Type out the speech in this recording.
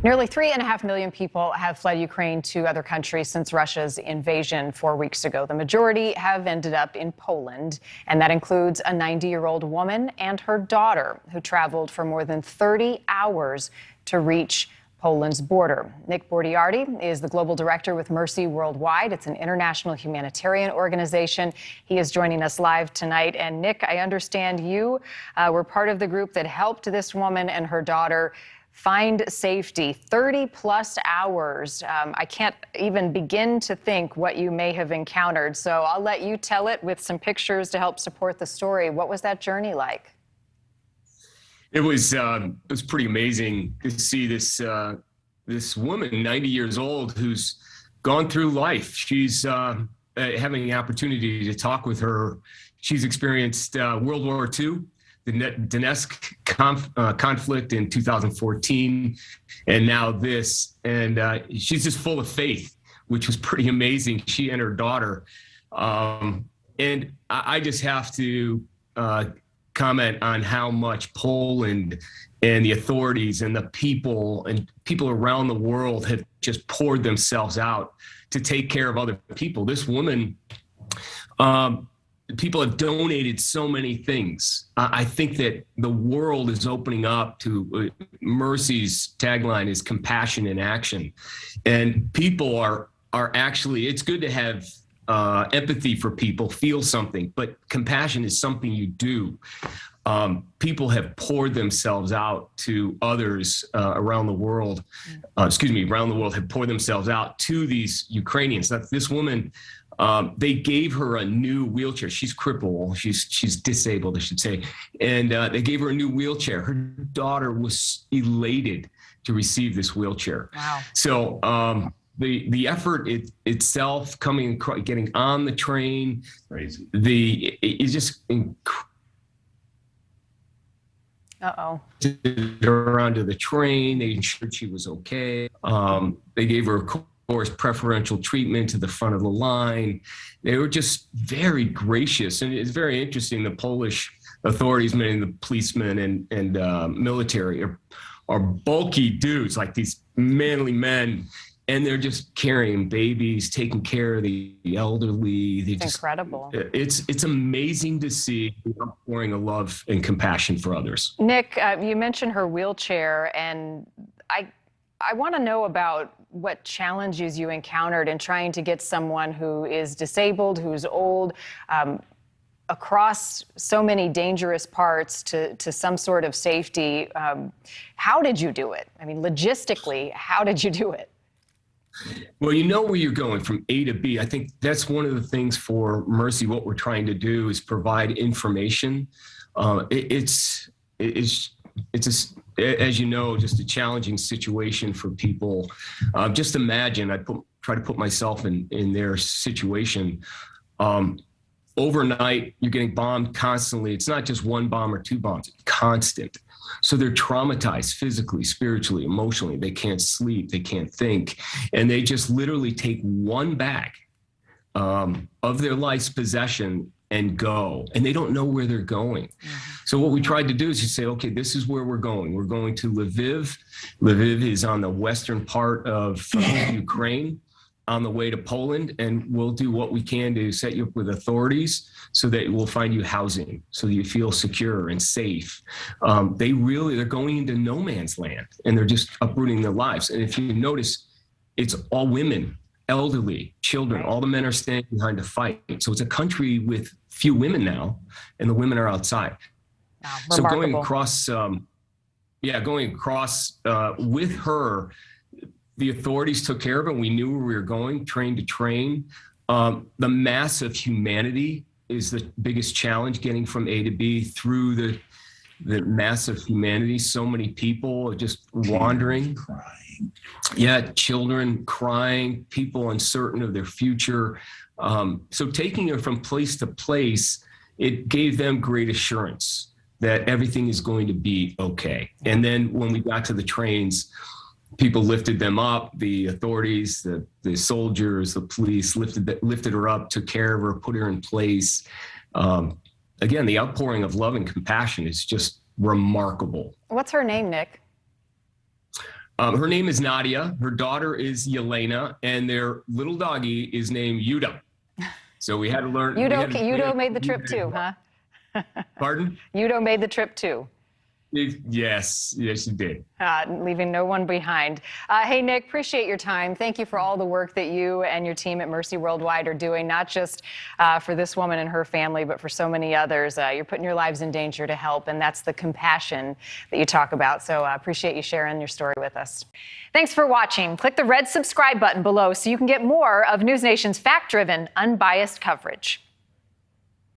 Nearly 3.5 million people have fled Ukraine to other countries since Russia's invasion 4 weeks ago. The majority have ended up in Poland, and that includes a 90-year-old woman and her daughter who traveled for more than 30 hours to reach Poland's border. Nick Bordieri is the global director with Mercy Worldwide. It's an international humanitarian organization. He is joining us live tonight. And Nick, I understand you were part of the group that helped this woman and her daughter find safety. 30 plus hours. I can't even begin to think what you may have encountered. So I'll let you tell it with some pictures to help support the story. What was that journey like? It was pretty amazing to see this woman, 90 years old, who's gone through life. She's having the opportunity to talk with her. She's experienced World War II, the Donetsk conflict in 2014, and now this. And she's just full of faith, which was pretty amazing. She and her daughter. And I just have to comment on how much Poland and the authorities and the people around the world have just poured themselves out to take care of other people. This woman, people have donated so many things. I think that the world is opening up to Mercy's tagline is compassion in action. And people are actually, it's good to have empathy for people, feel something, but compassion is something you do. People have poured themselves out to others around the world. Around the world have poured themselves out to these Ukrainians. This woman, they gave her a new wheelchair. She's crippled. She's disabled, I should say. And they gave her a new wheelchair. Her daughter was elated to receive this wheelchair. Wow. So the effort itself, getting on the train, crazy. It's just incredible. Around to the train, they ensured she was okay. They gave her, of course, preferential treatment to the front of the line. They were just very gracious, and it's very interesting. The Polish authorities, many of the policemen and military, are bulky dudes, like these manly men. And they're just carrying babies, taking care of the elderly. Incredible. It's amazing to see the outpouring of love and compassion for others. Nick, you mentioned her wheelchair, and I want to know about what challenges you encountered in trying to get someone who is disabled, who's old, across so many dangerous parts to some sort of safety. How did you do it? I mean, logistically, how did you do it? Well, you know where you're going from A to B. I think that's one of the things for Mercy. What we're trying to do is provide information. It's as you know, just a challenging situation for people. Just imagine, try to put myself in their situation. Overnight, you're getting bombed constantly. It's not just one bomb or two bombs, it's constant. So they're traumatized physically, spiritually, emotionally. They can't sleep, they can't think. And they just literally take one bag of their life's possession and go. And they don't know where they're going. Mm-hmm. So what we tried to do is just say, okay, this is where we're going. We're going to Lviv. Lviv is on the western part of Ukraine, on the way to Poland, and we'll do what we can to set you up with authorities so that we'll find you housing, so that you feel secure and safe. They're going into no man's land, and they're just uprooting their lives. And if you notice, it's all women, elderly, children. All the men are standing behind to fight. So it's a country with few women now, and the women are outside. Wow, so going across with her, the authorities took care of it. We knew where we were going, train to train. The mass of humanity is the biggest challenge, getting from A to B through the mass of humanity. So many people are just wandering. Crying. Yeah, children crying, people uncertain of their future. So taking her from place to place, it gave them great assurance that everything is going to be okay. And then when we got to the trains, people lifted them up, the authorities, the soldiers, the police lifted her up, took care of her, put her in place. Again, the outpouring of love and compassion is just remarkable. What's her name, Nick? Her name is Nadia. Her daughter is Yelena, and their little doggy is named Yudo. So we had to learn. Yudo made the trip too, huh? Pardon? Yudo made the trip too. Yes, you did. Leaving no one behind. Hey, Nick, appreciate your time. Thank you for all the work that you and your team at Mercy Worldwide are doing, not just for this woman and her family, but for so many others. You're putting your lives in danger to help, and that's the compassion that you talk about. So I appreciate you sharing your story with us. Thanks for watching. Click the red subscribe button below so you can get more of NewsNation's fact-driven, unbiased coverage.